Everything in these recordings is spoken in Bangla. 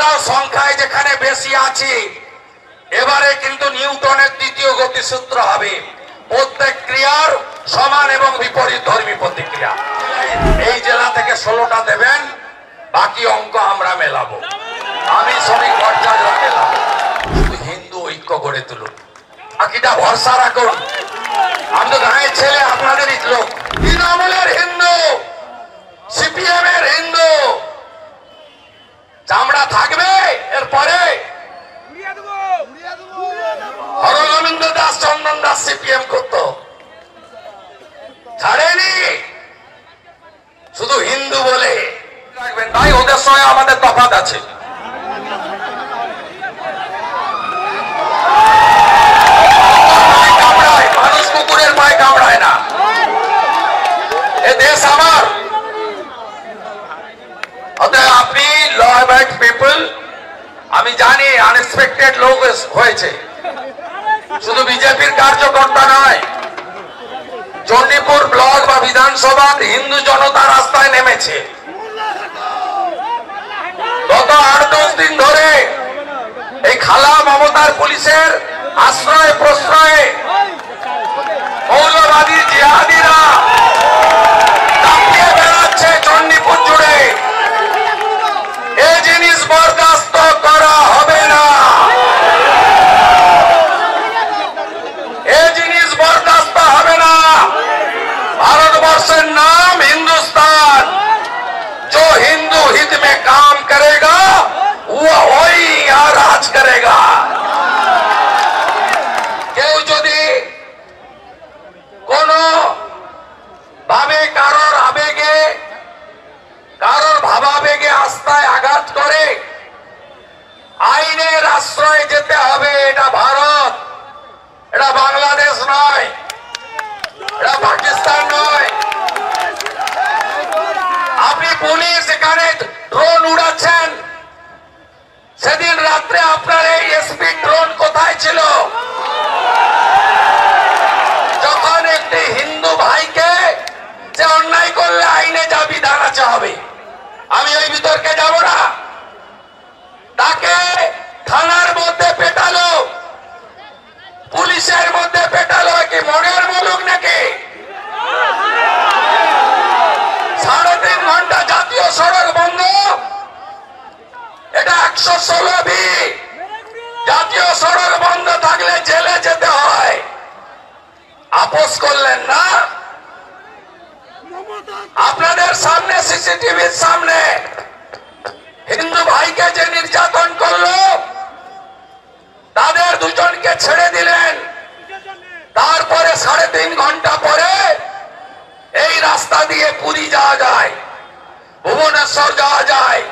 আমরাও সংখ্যায় যেখানে বেশি আছি, এবারে কিন্তু নিউটনের দ্বিতীয় গতিসূত্র হবে, প্রত্যেক ক্রিয়ার সমান এবং বিপরীত ধর্মী প্রতিক্রিয়া। এই জেলা থেকে 16টা দেবেন, বাকি অঙ্ক আমরা মেলাবো, আমি শ্রমিক ভট্টাচার্য মেলাবো। শুধু হিন্দু ঐক্য গড়ে তুলুন, বাকিটা ভরসা রাখুন। আমি তো গাঁয়ের ছেলে, আপনাদেরই লোক। তৃণমূলের হিন্দু, সিপিএম এর হিন্দু, চামড়া থাকবে এরপরে। হরগোবিন্দ দাস, চন্দন দাস সিপিএম করতো, ছাড়েনি, শুধু হিন্দু বলে রাখবেন। তাই ওদের সঙ্গে আমাদের তফাৎ আছে। মানুষ কুকুরের পায়ে কামড়ায় না। এ দেশ আমার। অতএব আপনি ল অ্যাবাইডিং পিপল, আমি জানি আনএক্সপেক্টেড লোক হয়েছে, শুধু বিজেপির কার্যকর্তা নয়, চণ্ডীপুর ব্লক বা বিধানসভার হিন্দু জনতা রাস্তায় নেমেছে। গত 8-10 দিন ধরে এই খালা মমতার পুলিশের আশ্রয় প্রশ্রয়ে মৌলবাদী জিহাদিরা দাপিয়ে বেড়াচ্ছে চণ্ডীপুর জুড়ে। এই জিনিস বরদাস্ত করা হবে না, এই জিনিস বরদাস্ত হবে না। भारतवर्ष नाम हिंदुस्तान, जो हिंदू हित में काम करेगा वो वही यहाँ राज करेगा। কেউ যদি কোন ভাবে কারোর আবেগে, কারোর ভাবাবেগে আস্থায় আঘাত করে, আইনের আশ্রয়ে যেতে হবে। এটা ভারত, এটা বাংলাদেশ নয়, এটা পাকিস্তান নয়। আপনি পুলিশ এখানে ড্রোন উড়াচ্ছেন, সেদিন রাত্রে আপনার এই এসপি ড্রোন কোথায় ছিল? যখন একটি হিন্দু ভাইকে যে অন্যায় করলে আইনে যা বিধান আছে হবে, আমি ওই বিতর্কে যাব না। তাকে থানার মধ্যে পেটালো, পুলিশের মধ্যে পেটালো, কি মনের মুলুক নাকি? 3.5 ঘন্টা জাতীয় সড়ক বন্ধ, এটা 116B। জাতীয় সড়ক বন্ধ থাকলে জেলে যেতে হয়, আপোষ করলেন না। আপনাদের সামনে, সিসিটিভির সামনে হিন্দু ভাইকে যে নির্যাতন করলো, তাদের দুজনকে ছেড়ে দিলেন। তারপরে 3.5 ঘন্টা পরে এই রাস্তা দিয়ে পুরী যাওয়া যায়, ভুবনেশ্বর যাওয়া যায়,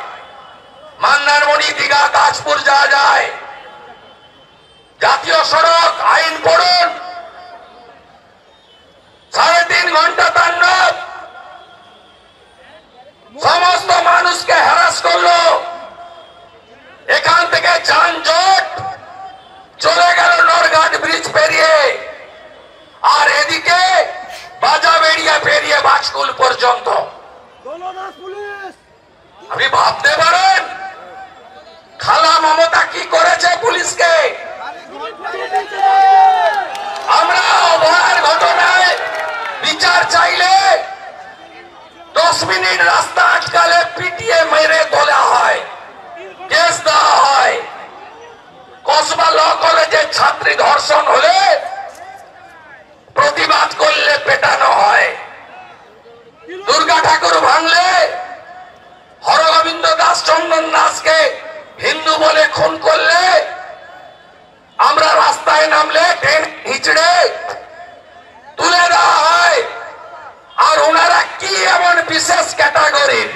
মন্দারমণি, দীঘা, তাজপুর যাওয়া যায়। জাতীয় সড়ক আইন পড়ুন, 3.5 ঘন্টা তাণ্ডব, সমস্ত মানুষকে হ্যারাস করলো। এখান থেকে যানজট চলে গেল নরঘাট ব্রিজ পেরিয়ে, আর এদিকে বাজাবেড়িয়া পেরিয়ে বাজকুল পর্যন্ত। আপনি ভাবতে পারেন খালা মমতা কি করেছে পুলিশকে? আমরা অভয়ার ঘটনায় বিচার চাইলে 10 মিনিট রাস্তা আটকালে পিটিয়ে মেরে তোলা হয়, কেস দেওয়া হয়। কসবা ল কলেজে ছাত্রী ধর্ষণ হলে প্রতিবাদ করলে পেটানো হয়। দুর্গা ঠাকুর ভাঙলে, হরগোবিন্দ দাস, চন্দন দাসকে হিন্দু বলে খুন করলে আমরা রাস্তায় নামলে টেনে হিচড়ে তুলে দেওয়া হয়। আর ওনারা কি এমন বিশেষ ক্যাটাগরির?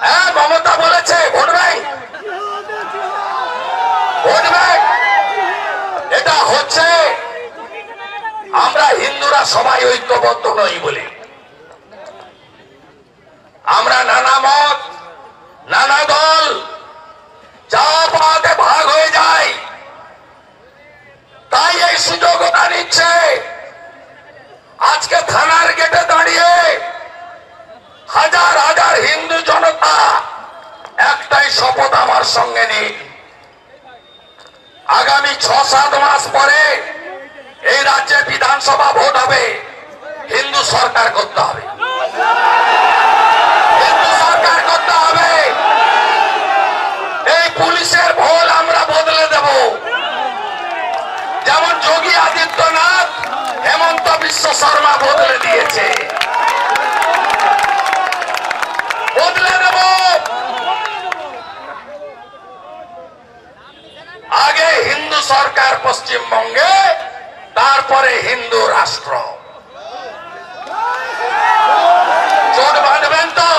হ্যাঁ, মমতা বলেছে ভোট ব্যাংক, ভোট ব্যাংক। এটা হচ্ছে আমরা হিন্দুরা সবাই ঐক্যবদ্ধ নই বলে। আমরা নানা মত, নানা দল, যা পাতে ভাগ হয়ে যায়। তাই এই সুযোগ ওরা নিচ্ছে। আজকে থানার গেটে দাঁড়িয়ে হাজার হাজার হিন্দু জনতা একটাই শপথ আমার সঙ্গে নিন। আগামী 6-7 মাস পরে এই রাজ্যে বিধানসভা ভোট হবে, হিন্দু সরকার করতে হবে, হিন্দু সরকার করতে হবে। এই পুলিশের ভোল আমরা বদলে দেব, যেমন যোগী আদিত্যনাথ হেমন্ত বিশ্ব শর্মা বদলে দিয়েছে, বদলে দেব। আগে হিন্দু সরকার পশ্চিমবঙ্গে, তারপরে হিন্দু রাষ্ট্র। জোট বাঁধবেন তো?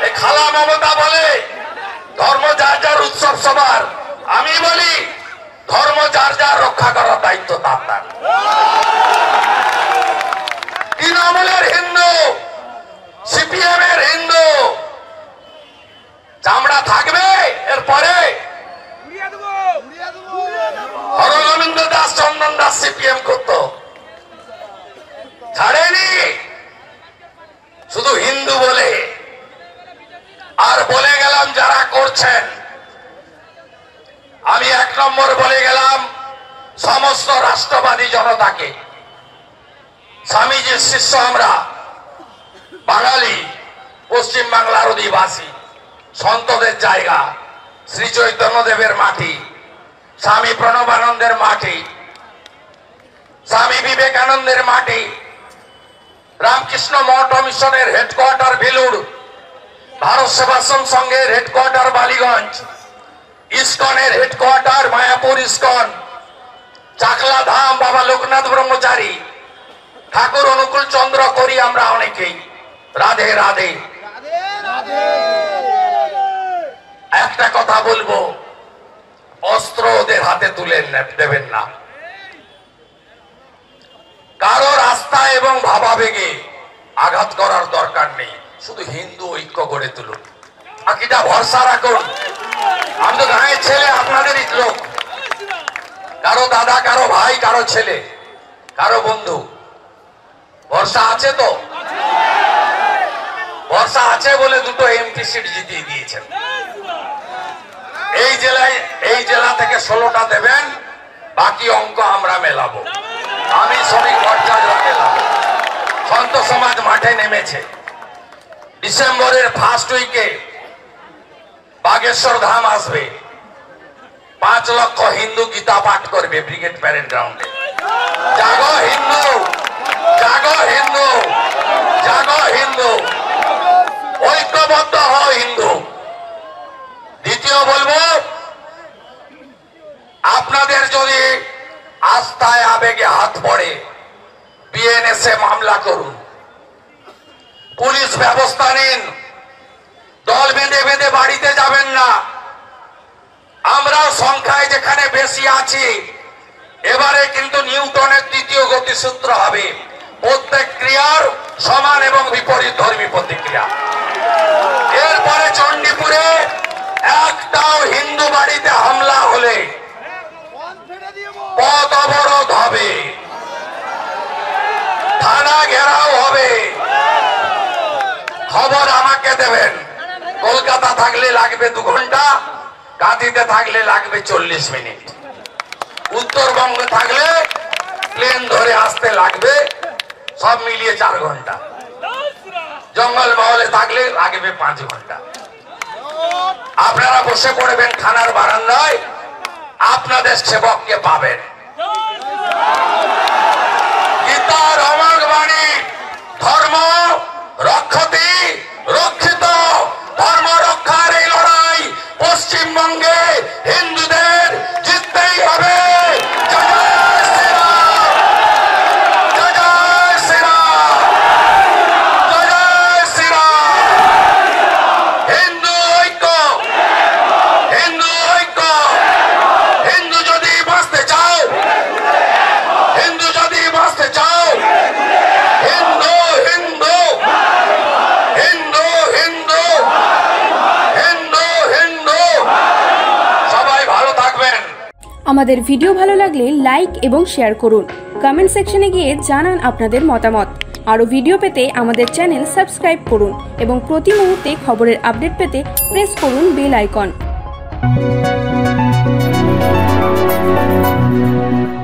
এই খালা মমতা বলে ধর্ম যার যার, উৎসব সবার। আমি বলি ধর্ম যার যার, রক্ষা করার দায়িত্ব তার তার। তৃণমূলের হিন্দু, সিপিএম এর হিন্দু চামড়া থাকবে। এরপরে হরগোবিন্দ দাস, চন্দন দাস সিপিএম করত, ছাড়েনি শুধু হিন্দু বলে। আর বলে গেলাম যারা করছেন, আমি 1 নম্বর বলে গেলাম সমস্ত রাষ্ট্রবাদী জনতাকে। স্বামীজির শিষ্য আমরা, বাঙালি, পশ্চিম বাংলার অধিবাসী, সন্তদের জায়গা, শ্রী চৈতন্যদেবের মাটি, স্বামী প্রণবানন্দের মাটি, স্বামী বিবেকানন্দের মাটি, রামকৃষ্ণ মঠ মিশনের হেডকোয়ার্টার ভেলুর, ভারত সেবাশ্রম সংঘের হেডকোয়ার্টার বালিগঞ্জ, ইস্কনের হেডকোয়ার্টার মায়াপুর ইস্কন, চাকলা ধাম বাবা লোকনাথ ব্রহ্মচারী, ঠাকুর অনুকূল চন্দ্র করি আমরা অনেকেই। রাধে রাধে। একটা কথা বলবো, অস্ত্র ওদের হাতে তুলে দেবেন না। কারোর আস্থা এবং ভাবাবেগে আঘাত করার দরকার নেই, শুধু হিন্দু ঐক্য গড়ে তুলুন। বাকিটা ভরসা রাখুন। আমি তো গাঁয়ের ছেলে, আপনাদেরই লোক। কারো দাদা, কারো ভাই, কারো ছেলে, কারো বন্ধু। ভরসা আছে তো? ভরসা আছে বলে 2টো এমপি সিট জিতিয়ে দিয়েছেন। এই জেলা থেকে 16টা দেবেন, বাকি অঙ্ক আমরা মেলাবো। আমি শ্রমিক ভট্টাচার্য মেলাবো। সন্ত সমাজ মাঠে নেমেছে। ডিসেম্বরের ফার্স্ট উইকে বাগেশ্বর ধাম আসবে। 5 লক্ষ হিন্দু গীতা পাঠ করবে ব্রিগেড প্যারেড গ্রাউন্ডে। জাগো হিন্দু, জাগো হিন্দু, জাগো হিন্দু, ঐক্যবদ্ধ হও হিন্দু। দ্বিতীয় বলবো, আপনাদের যদি আস্থায় আবেগে হাত পড়ে, বিএনএসএ মামলা করুন, পুলিশ ব্যবস্থা নিন। দল বেঁধে বেঁধে বাড়িতে যাবেন না। আমরাও সংখ্যায় যেখানে বেশি আছি, এবারে কিন্তু নিউটনের দ্বিতীয় গতিসূত্র হবে, প্রত্যেক ক্রিয়ার সমান এবং বিপরীত ধর্মী প্রতিক্রিয়া। এরপরে চণ্ডীপুরে একটাও হিন্দু বাড়িতে হামলা হলে পথ অবরোধ হবে, থানা ঘেরাও হবে। খবর আমাকে দেবেন। কলকাতা থাকলে লাগবে 2 ঘন্টা, কাঁথিতে থাকলে লাগবে 40 মিনিট, উত্তরবঙ্গে থাকলে প্লেন ধরে আসতে লাগবে সব মিলিয়ে 4 ঘন্টা, জঙ্গল মহলে থাকলে লাগবে 5 ঘন্টা। আপনারা বসে পড়বেন থানার বারান্দায়, আপনাদের সেবককে পাবেন। গীতার অমর বাণী, ধর্ম রক্ষতি রক্ষিত। ধর্ম রক্ষার এই লড়াই পশ্চিমবঙ্গে হিন্দুদের জিততেই হবে। জয় শ্রীরাম, জয় শ্রীরাম, জয় শ্রীরাম। হিন্দু ঐক্য, হিন্দু ঐক্য। হিন্দু যদি বাঁচতে চাও, হিন্দু যদি বাঁচতে চাও, হিন্দু হিন্দু হিন্দু হিন্দু হিন্দু হিন্দু। সবাই ভালো থাকবেন। আমাদের ভিডিও ভালো লাগলে লাইক এবং শেয়ার করুন। কমেন্ট সেকশনে গিয়ে জানান আপনাদের মতামত। আরও ভিডিও পেতে আমাদের চ্যানেল সাবস্ক্রাইব করুন এবং প্রতি মুহূর্তে খবরের আপডেট পেতে প্রেস করুন বেল আইকন।